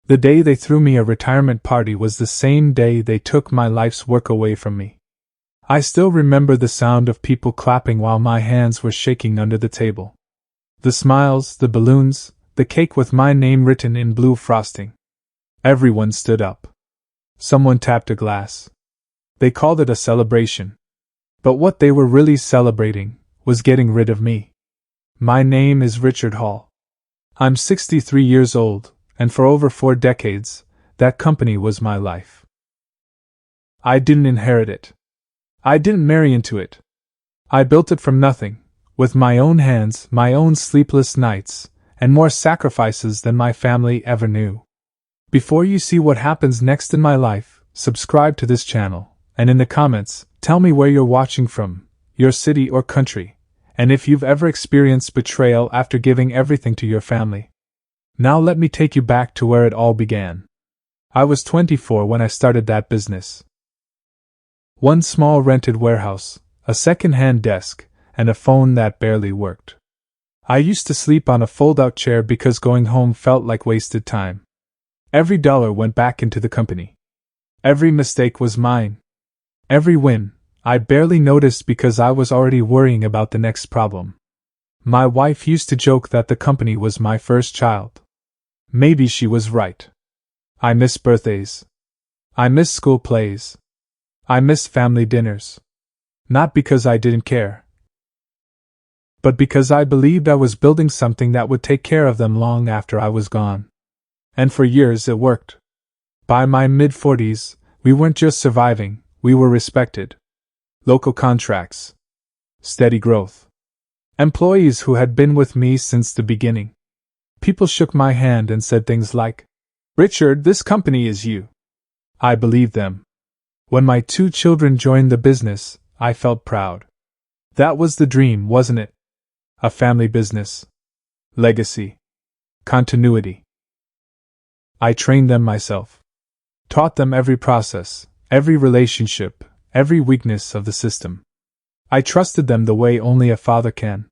The day they threw me a retirement party was the same day they took my life's work away from me. I still remember the sound of people clapping while my hands were shaking under the table. The smiles, the balloons, the cake with my name written in blue frosting. Everyone stood up. Someone tapped a glass. They called it a celebration. But what they were really celebrating was getting rid of me. My name is Richard Hall. I'm 63 years old, and for over 4 decades, that company was my life. I didn't inherit it. I didn't marry into it. I built it from nothing, with my own hands, my own sleepless nights, and more sacrifices than my family ever knew. Before you see what happens next in my life, subscribe to this channel, and in the comments, tell me where you're watching from, your city or country, and if you've ever experienced betrayal after giving everything to your family. Now let me take you back to where it all began. I was 24 when I started that business. One small rented warehouse, a second-hand desk, and a phone that barely worked. I used to sleep on a fold-out chair because going home felt like wasted time. Every dollar went back into the company. Every mistake was mine. Every win, I barely noticed because I was already worrying about the next problem. My wife used to joke that the company was my first child. Maybe she was right. I miss birthdays. I miss school plays. I miss family dinners. Not because I didn't care, but because I believed I was building something that would take care of them long after I was gone. And for years it worked. By my mid-40s, we weren't just surviving, we were respected. Local contracts. Steady growth. Employees who had been with me since the beginning. People shook my hand and said things like, "Richard, this company is you." I believed them. When my 2 children joined the business, I felt proud. That was the dream, wasn't it? A family business. Legacy. Continuity. I trained them myself. Taught them every process, every relationship, every weakness of the system. I trusted them the way only a father can.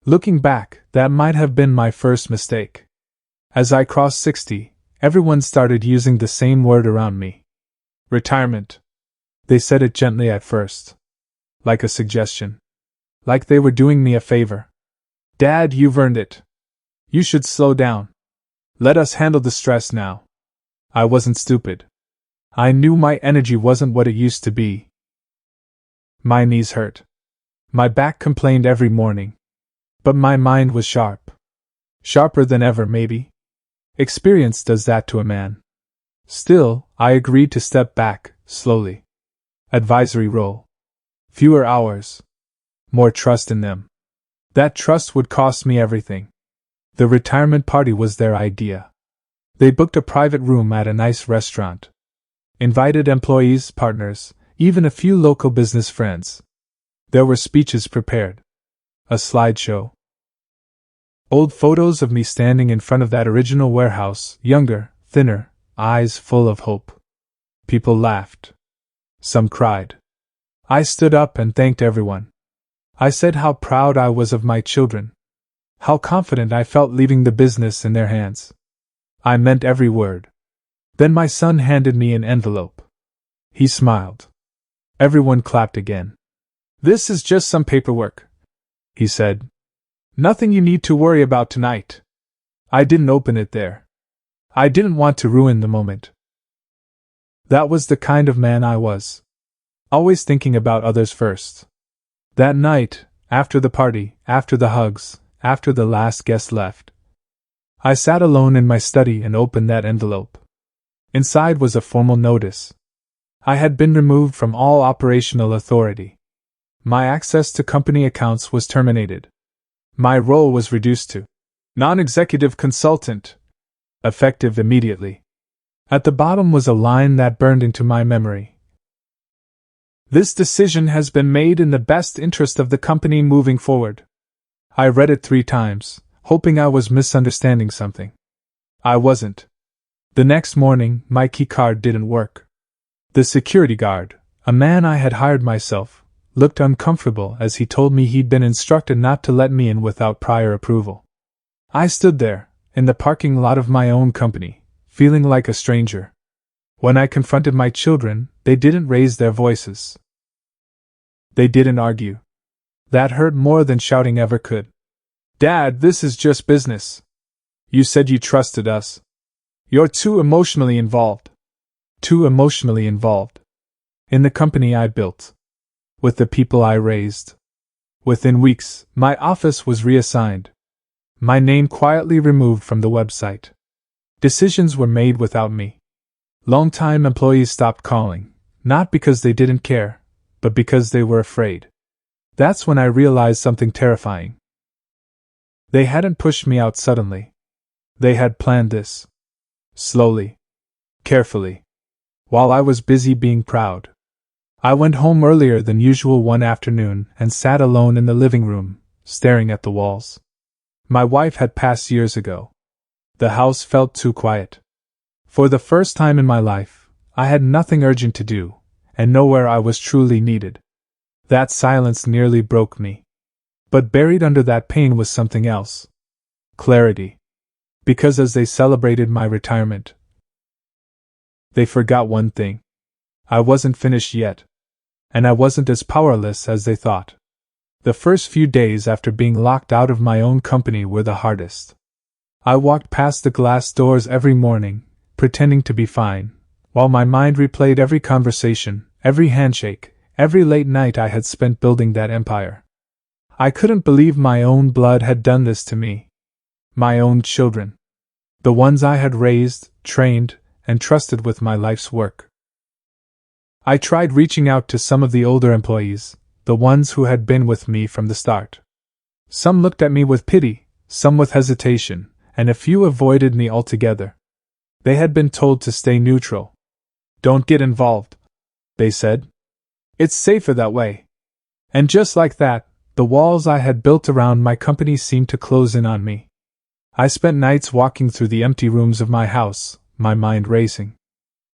Looking back, that might have been my first mistake. As I crossed 60, everyone started using the same word around me. Retirement. They said it gently at first. Like a suggestion. Like they were doing me a favor. "Dad, you've earned it. You should slow down. Let us handle the stress now." I wasn't stupid. I knew my energy wasn't what it used to be. My knees hurt. My back complained every morning. But my mind was sharp. Sharper than ever, maybe. Experience does that to a man. Still, I agreed to step back, slowly. Advisory role. Fewer hours. More trust in them. That trust would cost me everything. The retirement party was their idea. They booked a private room at a nice restaurant. Invited employees, partners, even a few local business friends. There were speeches prepared. A slideshow. Old photos of me standing in front of that original warehouse, younger, thinner, eyes full of hope. People laughed. Some cried. I stood up and thanked everyone. I said how proud I was of my children. How confident I felt leaving the business in their hands. I meant every word. Then my son handed me an envelope. He smiled. Everyone clapped again. "This is just some paperwork," he said. "Nothing you need to worry about tonight." I didn't open it there. I didn't want to ruin the moment. That was the kind of man I was. Always thinking about others first. That night, after the party, after the hugs, after the last guest left, I sat alone in my study and opened that envelope. Inside was a formal notice. I had been removed from all operational authority. My access to company accounts was terminated. My role was reduced to non-executive consultant, effective immediately. At the bottom was a line that burned into my memory. "This decision has been made in the best interest of the company moving forward." I read it 3 times, hoping I was misunderstanding something. I wasn't. The next morning, my keycard didn't work. The security guard, a man I had hired myself, looked uncomfortable as he told me he'd been instructed not to let me in without prior approval. I stood there, in the parking lot of my own company, feeling like a stranger. When I confronted my children, they didn't raise their voices. They didn't argue. That hurt more than shouting ever could. "Dad, this is just business. You said you trusted us. You're too emotionally involved." Too emotionally involved. In the company I built. With the people I raised. Within weeks, my office was reassigned. My name quietly removed from the website. Decisions were made without me. Long-time employees stopped calling, not because they didn't care, but because they were afraid. That's when I realized something terrifying. They hadn't pushed me out suddenly. They had planned this. Slowly. Carefully. While I was busy being proud. I went home earlier than usual one afternoon and sat alone in the living room, staring at the walls. My wife had passed years ago. The house felt too quiet. For the first time in my life, I had nothing urgent to do, and nowhere I was truly needed. That silence nearly broke me. But buried under that pain was something else. Clarity. Because as they celebrated my retirement, they forgot one thing. I wasn't finished yet. And I wasn't as powerless as they thought. The first few days after being locked out of my own company were the hardest. I walked past the glass doors every morning, pretending to be fine, while my mind replayed every conversation, every handshake, every late night I had spent building that empire. I couldn't believe my own blood had done this to me. My own children. The ones I had raised, trained, and trusted with my life's work. I tried reaching out to some of the older employees, the ones who had been with me from the start. Some looked at me with pity, some with hesitation, and a few avoided me altogether. They had been told to stay neutral. "Don't get involved," they said. "It's safer that way." And just like that, the walls I had built around my company seemed to close in on me. I spent nights walking through the empty rooms of my house, my mind racing.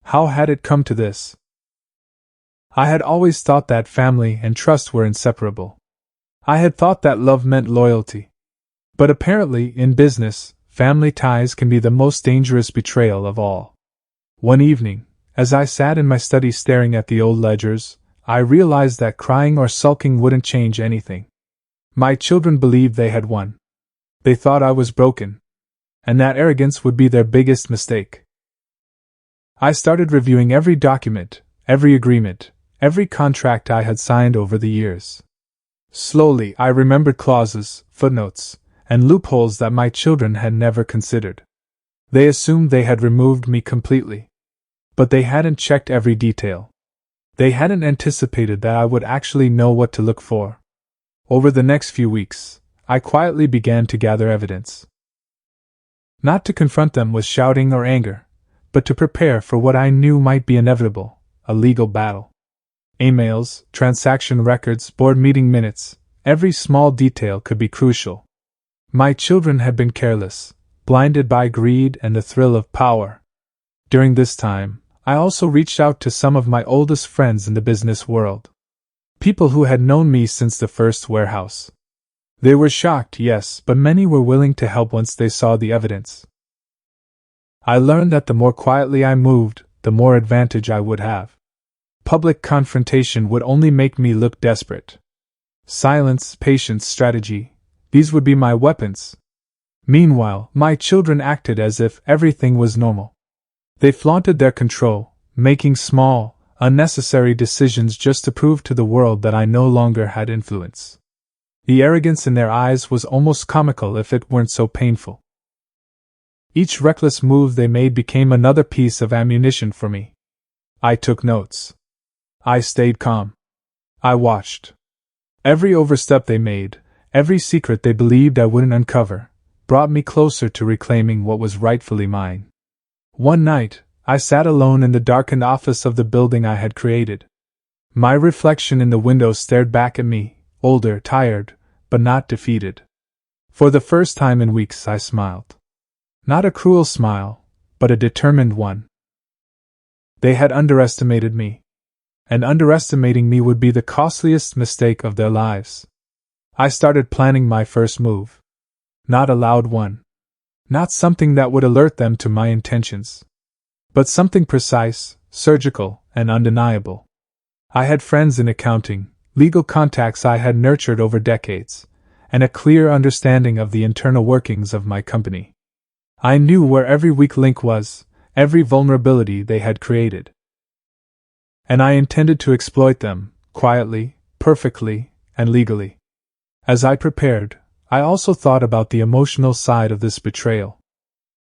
How had it come to this? I had always thought that family and trust were inseparable. I had thought that love meant loyalty. But apparently, in business, family ties can be the most dangerous betrayal of all. One evening, as I sat in my study staring at the old ledgers, I realized that crying or sulking wouldn't change anything. My children believed they had won. They thought I was broken. And that arrogance would be their biggest mistake. I started reviewing every document, every agreement, every contract I had signed over the years. Slowly, I remembered clauses, footnotes, and loopholes that my children had never considered. They assumed they had removed me completely. But they hadn't checked every detail. They hadn't anticipated that I would actually know what to look for. Over the next few weeks, I quietly began to gather evidence. Not to confront them with shouting or anger, but to prepare for what I knew might be inevitable, a legal battle. Emails, transaction records, board meeting minutes, every small detail could be crucial. My children had been careless, blinded by greed and the thrill of power. During this time, I also reached out to some of my oldest friends in the business world. People who had known me since the first warehouse. They were shocked, yes, but many were willing to help once they saw the evidence. I learned that the more quietly I moved, the more advantage I would have. Public confrontation would only make me look desperate. Silence, patience, strategy, these would be my weapons. Meanwhile, my children acted as if everything was normal. They flaunted their control, making small, unnecessary decisions just to prove to the world that I no longer had influence. The arrogance in their eyes was almost comical if it weren't so painful. Each reckless move they made became another piece of ammunition for me. I took notes. I stayed calm. I watched. Every overstep they made, every secret they believed I wouldn't uncover, brought me closer to reclaiming what was rightfully mine. One night, I sat alone in the darkened office of the building I had created. My reflection in the window stared back at me, older, tired, but not defeated. For the first time in weeks I smiled. Not a cruel smile, but a determined one. They had underestimated me. And underestimating me would be the costliest mistake of their lives. I started planning my first move. Not a loud one. Not something that would alert them to my intentions. but something precise, surgical, and undeniable. I had friends in accounting, legal contacts I had nurtured over decades, and a clear understanding of the internal workings of my company. I knew where every weak link was, every vulnerability they had created. And I intended to exploit them, quietly, perfectly, and legally. As I prepared, I also thought about the emotional side of this betrayal.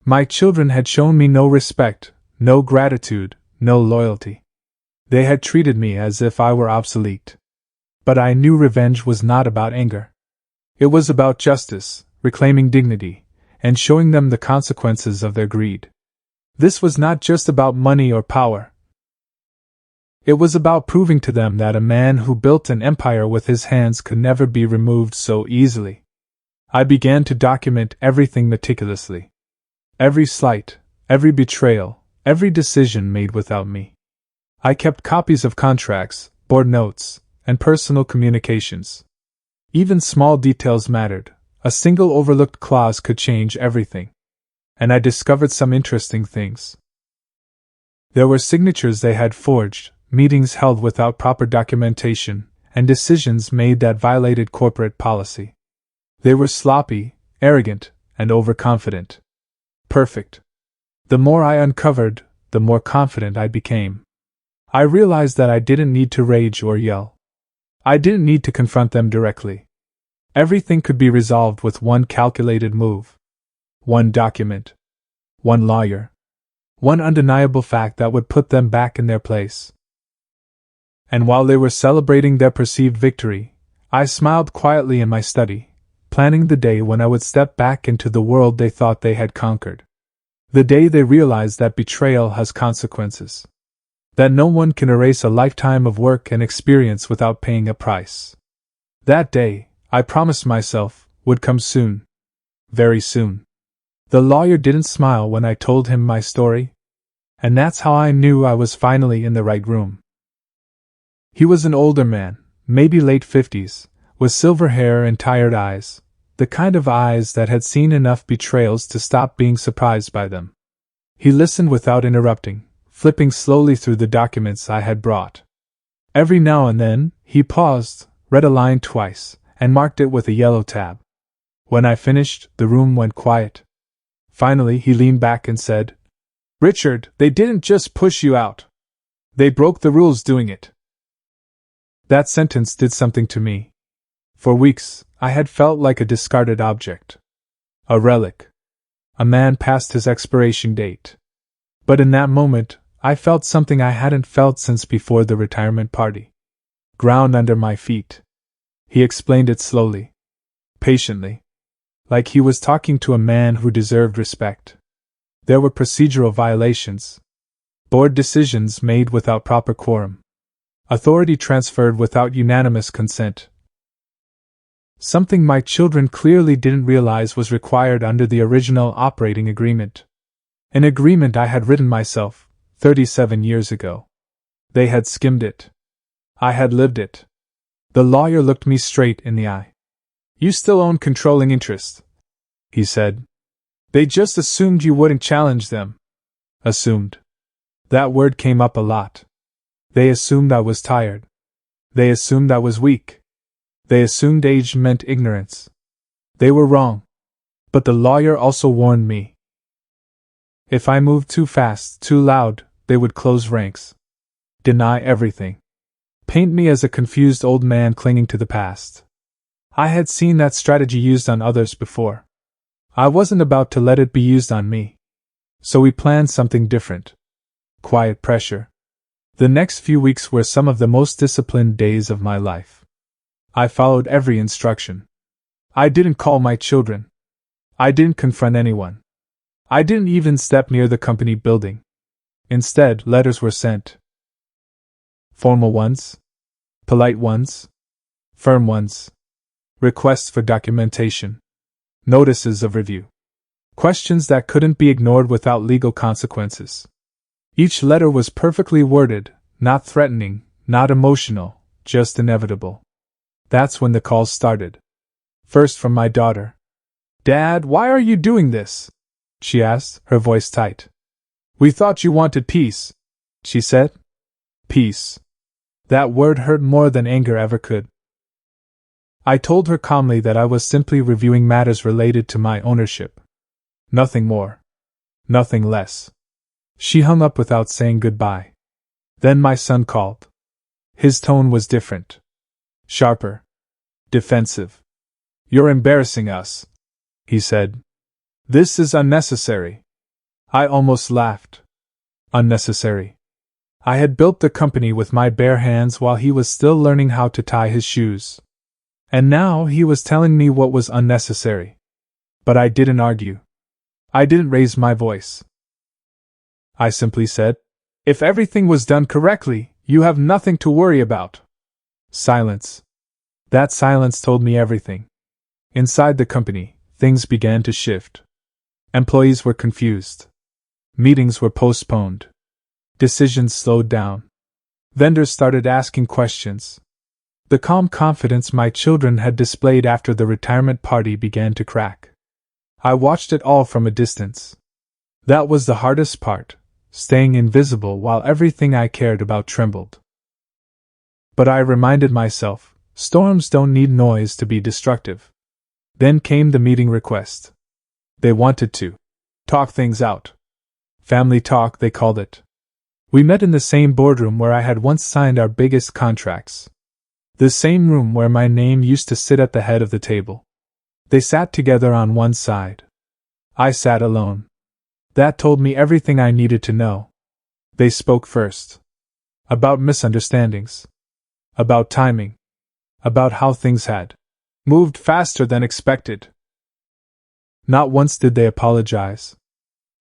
My children had shown me no respect, no gratitude, no loyalty. They had treated me as if I were obsolete. But I knew revenge was not about anger. It was about justice, reclaiming dignity, and showing them the consequences of their greed. This was not just about money or power. It was about proving to them that a man who built an empire with his hands could never be removed so easily. I began to document everything meticulously. Every slight, every betrayal, every decision made without me. I kept copies of contracts, board notes, and personal communications. Even small details mattered. A single overlooked clause could change everything. And I discovered some interesting things. There were signatures they had forged, meetings held without proper documentation, and decisions made that violated corporate policy. They were sloppy, arrogant, and overconfident. Perfect. The more I uncovered, the more confident I became. I realized that I didn't need to rage or yell. I didn't need to confront them directly. Everything could be resolved with one calculated move. One document. One lawyer. One undeniable fact that would put them back in their place. And while they were celebrating their perceived victory, I smiled quietly in my study, planning the day when I would step back into the world they thought they had conquered. The day they realized that betrayal has consequences. That no one can erase a lifetime of work and experience without paying a price. That day, I promised myself, would come soon. Very soon. The lawyer didn't smile when I told him my story. And that's how I knew I was finally in the right room. He was an older man, maybe late 50s, with silver hair and tired eyes, the kind of eyes that had seen enough betrayals to stop being surprised by them. He listened without interrupting, flipping slowly through the documents I had brought. Every now and then, he paused, read a line twice, and marked it with a yellow tab. When I finished, the room went quiet. Finally, he leaned back and said, "Richard, they didn't just push you out. They broke the rules doing it." That sentence did something to me. For weeks, I had felt like a discarded object. A relic. A man past his expiration date. But in that moment, I felt something I hadn't felt since before the retirement party. Ground under my feet. He explained it slowly. Patiently. Like he was talking to a man who deserved respect. There were procedural violations. Board decisions made without proper quorum. Authority transferred without unanimous consent. Something my children clearly didn't realize was required under the original operating agreement. An agreement I had written myself, 37 years ago. They had skimmed it. I had lived it. The lawyer looked me straight in the eye. "You still own controlling interest," he said. "They just assumed you wouldn't challenge them." Assumed. That word came up a lot. They assumed I was tired. They assumed I was weak. They assumed age meant ignorance. They were wrong. But the lawyer also warned me. If I moved too fast, too loud, they would close ranks. Deny everything. Paint me as a confused old man clinging to the past. I had seen that strategy used on others before. I wasn't about to let it be used on me. So we planned something different. Quiet pressure. The next few weeks were some of the most disciplined days of my life. I followed every instruction. I didn't call my children. I didn't confront anyone. I didn't even step near the company building. Instead, letters were sent. Formal ones. Polite ones. Firm ones. Requests for documentation. Notices of review. Questions that couldn't be ignored without legal consequences. Each letter was perfectly worded, not threatening, not emotional, just inevitable. That's when the calls started. First from my daughter. "Dad, why are you doing this?" she asked, her voice tight. We thought you wanted peace, she said. Peace. That word hurt more than anger ever could. I told her calmly that I was simply reviewing matters related to my ownership. Nothing more. Nothing less. She hung up without saying goodbye. Then my son called. His tone was different. Sharper. Defensive. You're embarrassing us, he said. This is unnecessary. I almost laughed. Unnecessary. I had built the company with my bare hands while he was still learning how to tie his shoes. And now he was telling me what was unnecessary. But I didn't argue. I didn't raise my voice. I simply said, if everything was done correctly, you have nothing to worry about. Silence. That silence told me everything. Inside the company, things began to shift. Employees were confused. Meetings were postponed. Decisions slowed down. Vendors started asking questions. The calm confidence my children had displayed after the retirement party began to crack. I watched it all from a distance. That was the hardest part, staying invisible while everything I cared about trembled. But I reminded myself, storms don't need noise to be destructive. Then came the meeting request. They wanted to talk things out. Family talk, they called it. We met in the same boardroom where I had once signed our biggest contracts. The same room where my name used to sit at the head of the table. They sat together on one side. I sat alone. That told me everything I needed to know. They spoke first. About misunderstandings. About timing. About how things had moved faster than expected. Not once did they apologize.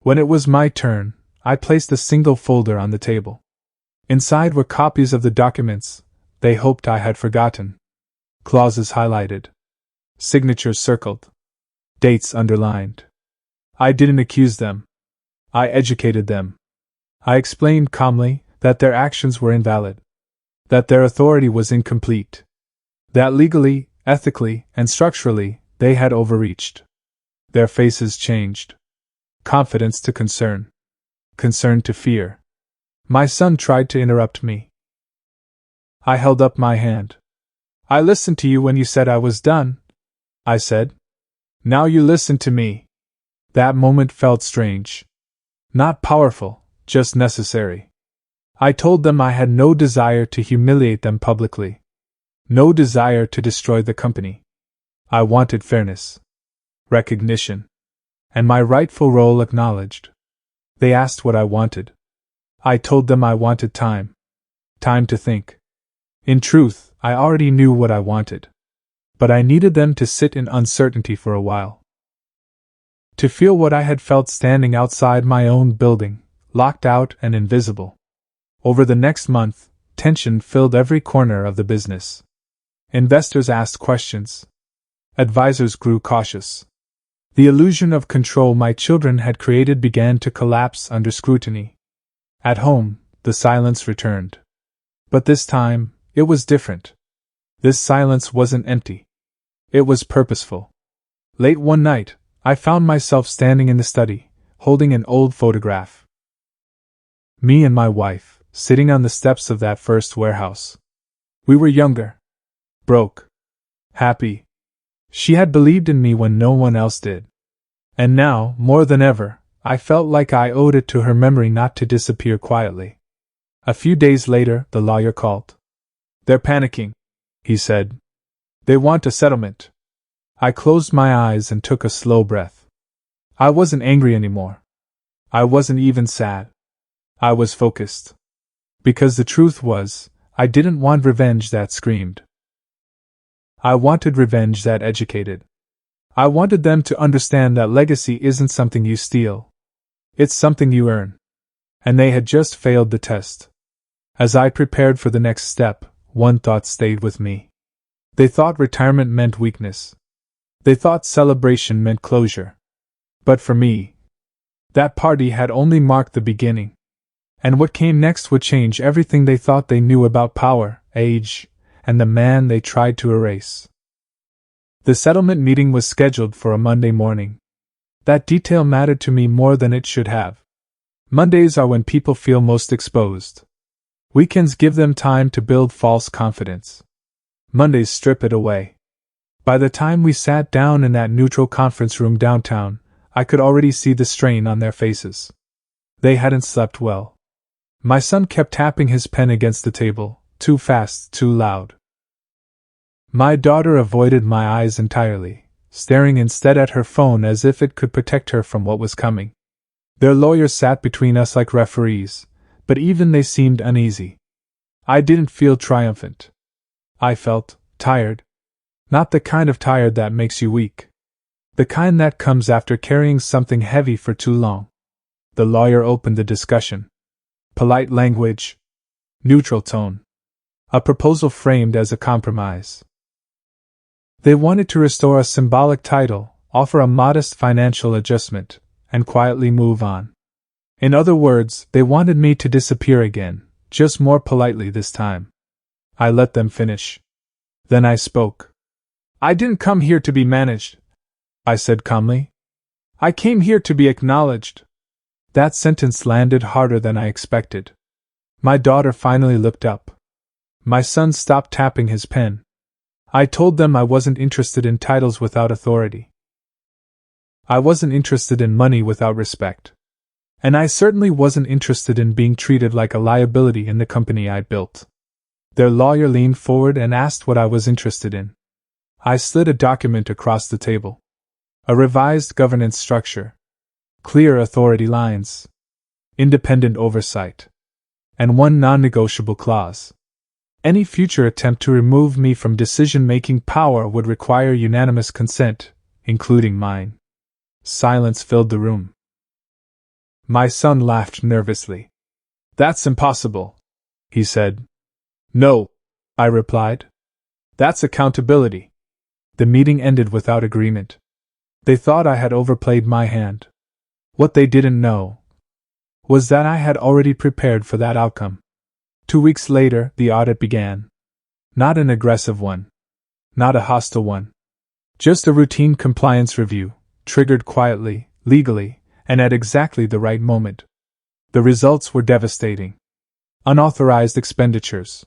When it was my turn, I placed a single folder on the table. Inside were copies of the documents they hoped I had forgotten. Clauses highlighted. Signatures circled. Dates underlined. I didn't accuse them. I educated them. I explained calmly that their actions were invalid. That their authority was incomplete. That legally, ethically, and structurally, they had overreached. Their faces changed. Confidence to concern. Concern to fear. My son tried to interrupt me. I held up my hand. I listened to you when you said I was done, I said. Now you listen to me. That moment felt strange. Not powerful, just necessary. I told them I had no desire to humiliate them publicly. No desire to destroy the company. I wanted fairness. Recognition. And my rightful role acknowledged. They asked what I wanted. I told them I wanted time. Time to think. In truth, I already knew what I wanted. But I needed them to sit in uncertainty for a while. To feel what I had felt standing outside my own building, locked out and invisible. Over the next month, tension filled every corner of the business. Investors asked questions. Advisors grew cautious. The illusion of control my children had created began to collapse under scrutiny. At home, the silence returned. But this time, it was different. This silence wasn't empty. It was purposeful. Late one night, I found myself standing in the study, holding an old photograph. Me and my wife, sitting on the steps of that first warehouse. We were younger. Broke. Happy. She had believed in me when no one else did. And now, more than ever, I felt like I owed it to her memory not to disappear quietly. A few days later, the lawyer called. They're panicking, he said. They want a settlement. I closed my eyes and took a slow breath. I wasn't angry anymore. I wasn't even sad. I was focused. Because the truth was, I didn't want revenge that screamed. I wanted revenge that educated. I wanted them to understand that legacy isn't something you steal. It's something you earn. And they had just failed the test. As I prepared for the next step, one thought stayed with me. They thought retirement meant weakness. They thought celebration meant closure. But for me, that party had only marked the beginning. And what came next would change everything they thought they knew about power, age, and the man they tried to erase. The settlement meeting was scheduled for a Monday morning. That detail mattered to me more than it should have. Mondays are when people feel most exposed. Weekends give them time to build false confidence. Mondays strip it away. By the time we sat down in that neutral conference room downtown, I could already see the strain on their faces. They hadn't slept well. My son kept tapping his pen against the table, too fast, too loud. My daughter avoided my eyes entirely, staring instead at her phone as if it could protect her from what was coming. Their lawyers sat between us like referees, but even they seemed uneasy. I didn't feel triumphant. I felt tired. Not the kind of tired that makes you weak. The kind that comes after carrying something heavy for too long. The lawyer opened the discussion. Polite language. Neutral tone. A proposal framed as a compromise. They wanted to restore a symbolic title, offer a modest financial adjustment, and quietly move on. In other words, they wanted me to disappear again, just more politely this time. I let them finish. Then I spoke. I didn't come here to be managed, I said calmly. I came here to be acknowledged. That sentence landed harder than I expected. My daughter finally looked up. My son stopped tapping his pen. I told them I wasn't interested in titles without authority. I wasn't interested in money without respect. And I certainly wasn't interested in being treated like a liability in the company I'd built. Their lawyer leaned forward and asked what I was interested in. I slid a document across the table. A revised governance structure. Clear authority lines. Independent oversight. And one non-negotiable clause. Any future attempt to remove me from decision-making power would require unanimous consent, including mine. Silence filled the room. My son laughed nervously. That's impossible, he said. No, I replied. That's accountability. The meeting ended without agreement. They thought I had overplayed my hand. What they didn't know was that I had already prepared for that outcome. 2 weeks later, the audit began. Not an aggressive one. Not a hostile one. Just a routine compliance review, triggered quietly, legally, and at exactly the right moment. The results were devastating. Unauthorized expenditures.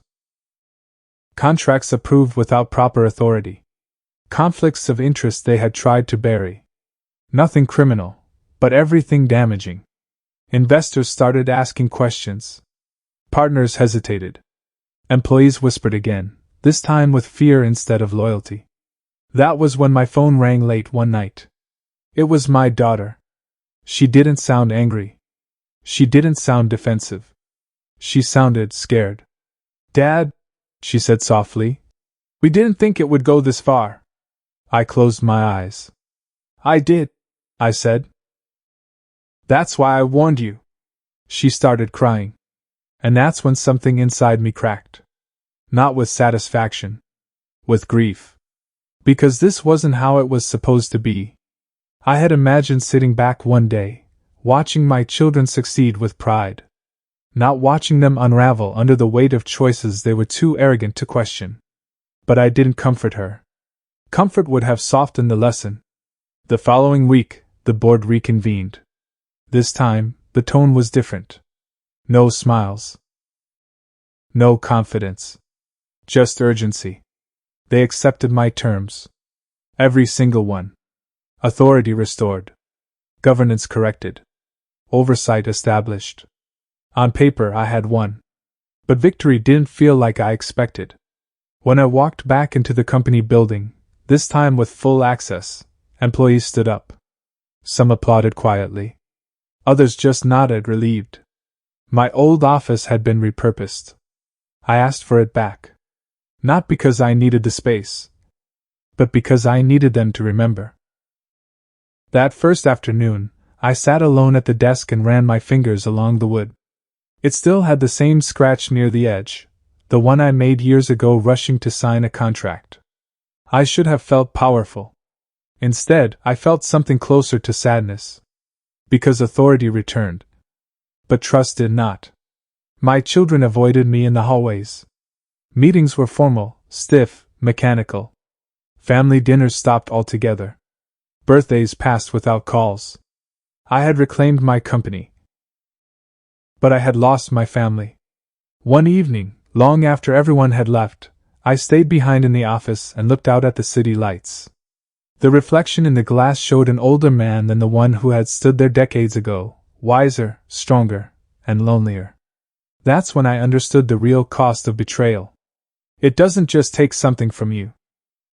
Contracts approved without proper authority. Conflicts of interest they had tried to bury. Nothing criminal, but everything damaging. Investors started asking questions. Partners hesitated. Employees whispered again, this time with fear instead of loyalty. That was when my phone rang late one night. It was my daughter. She didn't sound angry. She didn't sound defensive. She sounded scared. Dad, she said softly, we didn't think it would go this far. I closed my eyes. I did, I said. That's why I warned you. She started crying. And that's when something inside me cracked. Not with satisfaction. With grief. Because this wasn't how it was supposed to be. I had imagined sitting back one day, watching my children succeed with pride. Not watching them unravel under the weight of choices they were too arrogant to question. But I didn't comfort her. Comfort would have softened the lesson. The following week, the board reconvened. This time, the tone was different. No smiles. No confidence. Just urgency. They accepted my terms. Every single one. Authority restored. Governance corrected. Oversight established. On paper, I had won. But victory didn't feel like I expected. When I walked back into the company building, this time with full access, employees stood up. Some applauded quietly. Others just nodded, relieved. My old office had been repurposed. I asked for it back. Not because I needed the space, but because I needed them to remember. That first afternoon, I sat alone at the desk and ran my fingers along the wood. It still had the same scratch near the edge, the one I made years ago rushing to sign a contract. I should have felt powerful. Instead, I felt something closer to sadness. Because authority returned. But trust did not. My children avoided me in the hallways. Meetings were formal, stiff, mechanical. Family dinners stopped altogether. Birthdays passed without calls. I had reclaimed my company. But I had lost my family. One evening, long after everyone had left, I stayed behind in the office and looked out at the city lights. The reflection in the glass showed an older man than the one who had stood there decades ago, wiser, stronger, and lonelier. That's when I understood the real cost of betrayal. It doesn't just take something from you.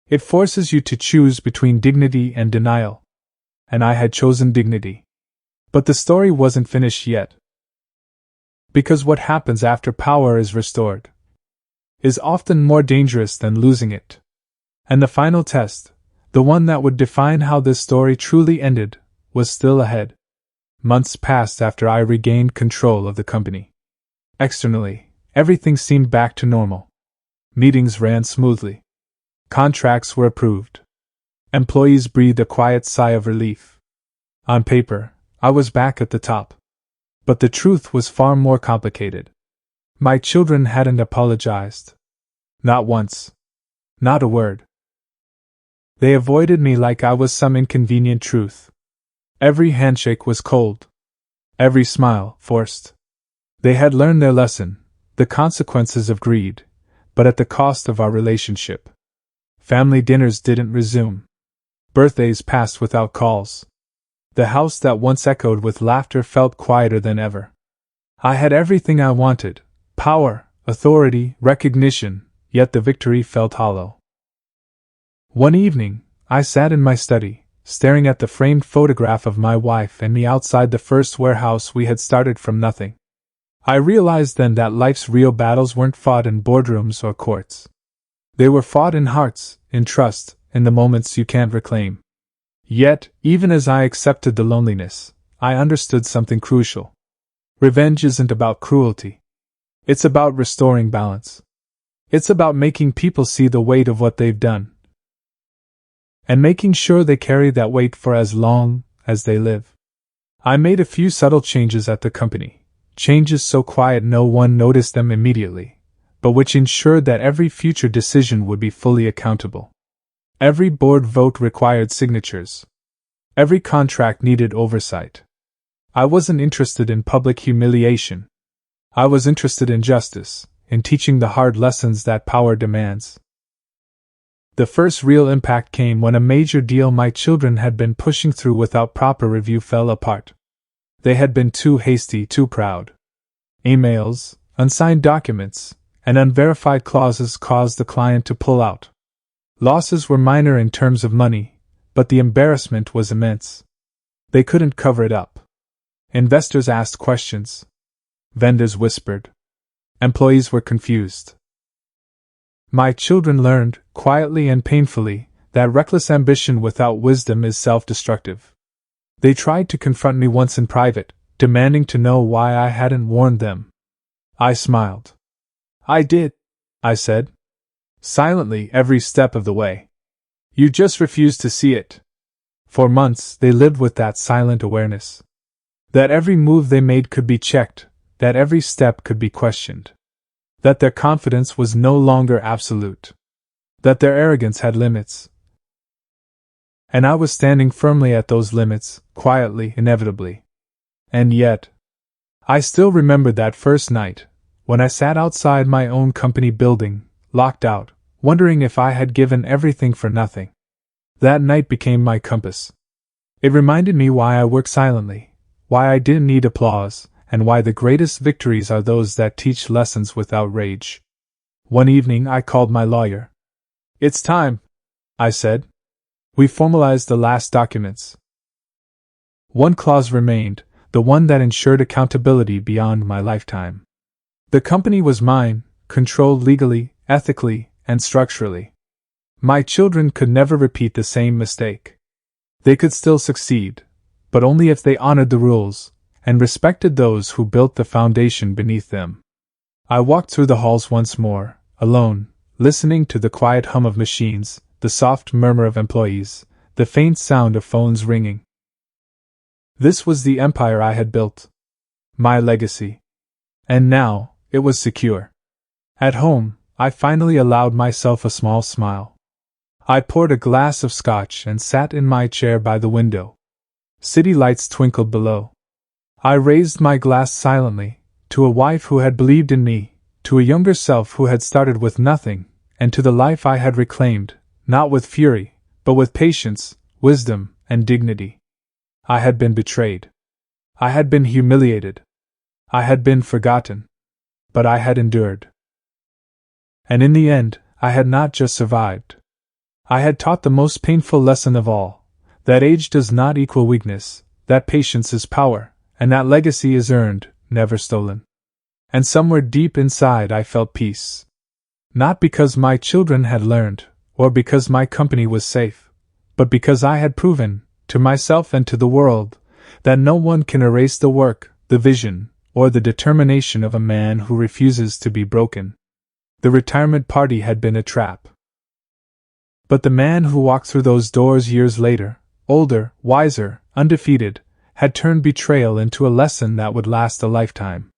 It forces you to choose between dignity and denial. And I had chosen dignity. But the story wasn't finished yet. Because what happens after power is restored is often more dangerous than losing it. And the final test, the one that would define how this story truly ended, was still ahead. Months passed after I regained control of the company. Externally, everything seemed back to normal. Meetings ran smoothly. Contracts were approved. Employees breathed a quiet sigh of relief. On paper, I was back at the top. But the truth was far more complicated. My children hadn't apologized. Not once. Not a word. They avoided me like I was some inconvenient truth. Every handshake was cold. Every smile forced. They had learned their lesson, the consequences of greed, but at the cost of our relationship. Family dinners didn't resume. Birthdays passed without calls. The house that once echoed with laughter felt quieter than ever. I had everything I wanted: power, authority, recognition, yet the victory felt hollow. One evening, I sat in my study, staring at the framed photograph of my wife and me outside the first warehouse we had started from nothing. I realized then that life's real battles weren't fought in boardrooms or courts. They were fought in hearts, in trust, in the moments you can't reclaim. Yet, even as I accepted the loneliness, I understood something crucial. Revenge isn't about cruelty. It's about restoring balance. It's about making people see the weight of what they've done, and making sure they carry that weight for as long as they live. I made a few subtle changes at the company, changes so quiet no one noticed them immediately, but which ensured that every future decision would be fully accountable. Every board vote required signatures. Every contract needed oversight. I wasn't interested in public humiliation. I was interested in justice, in teaching the hard lessons that power demands. The first real impact came when a major deal my children had been pushing through without proper review fell apart. They had been too hasty, too proud. Emails, unsigned documents, and unverified clauses caused the client to pull out. Losses were minor in terms of money, but the embarrassment was immense. They couldn't cover it up. Investors asked questions. Vendors whispered. Employees were confused. My children learned, quietly and painfully, that reckless ambition without wisdom is self-destructive. They tried to confront me once in private, demanding to know why I hadn't warned them. I smiled. I did, I said. Silently every step of the way. You just refused to see it. For months they lived with that silent awareness. That every move they made could be checked, that every step could be questioned. That their confidence was no longer absolute. That their arrogance had limits. And I was standing firmly at those limits, quietly, inevitably. And yet, I still remembered that first night, when I sat outside my own company building, locked out, wondering if I had given everything for nothing. That night became my compass. It reminded me why I work silently, why I didn't need applause, and why the greatest victories are those that teach lessons without rage. One evening I called my lawyer. "It's time," I said. We formalized the last documents. One clause remained, the one that ensured accountability beyond my lifetime. The company was mine, controlled legally, ethically, and structurally. My children could never repeat the same mistake. They could still succeed, but only if they honored the rules and respected those who built the foundation beneath them. I walked through the halls once more, alone, listening to the quiet hum of machines, the soft murmur of employees, the faint sound of phones ringing. This was the empire I had built. My legacy. And now, it was secure. At home, I finally allowed myself a small smile. I poured a glass of scotch and sat in my chair by the window. City lights twinkled below. I raised my glass silently, to a wife who had believed in me, to a younger self who had started with nothing, and to the life I had reclaimed, not with fury, but with patience, wisdom, and dignity. I had been betrayed. I had been humiliated. I had been forgotten. But I had endured. And in the end, I had not just survived. I had taught the most painful lesson of all, that age does not equal weakness, that patience is power, and that legacy is earned, never stolen. And somewhere deep inside I felt peace. Not because my children had learned, or because my company was safe, but because I had proven, to myself and to the world, that no one can erase the work, the vision, or the determination of a man who refuses to be broken. The retirement party had been a trap. But the man who walked through those doors years later, older, wiser, undefeated, had turned betrayal into a lesson that would last a lifetime.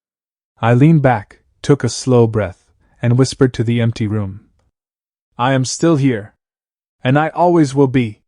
I leaned back, took a slow breath, and whispered to the empty room. I am still here. And I always will be.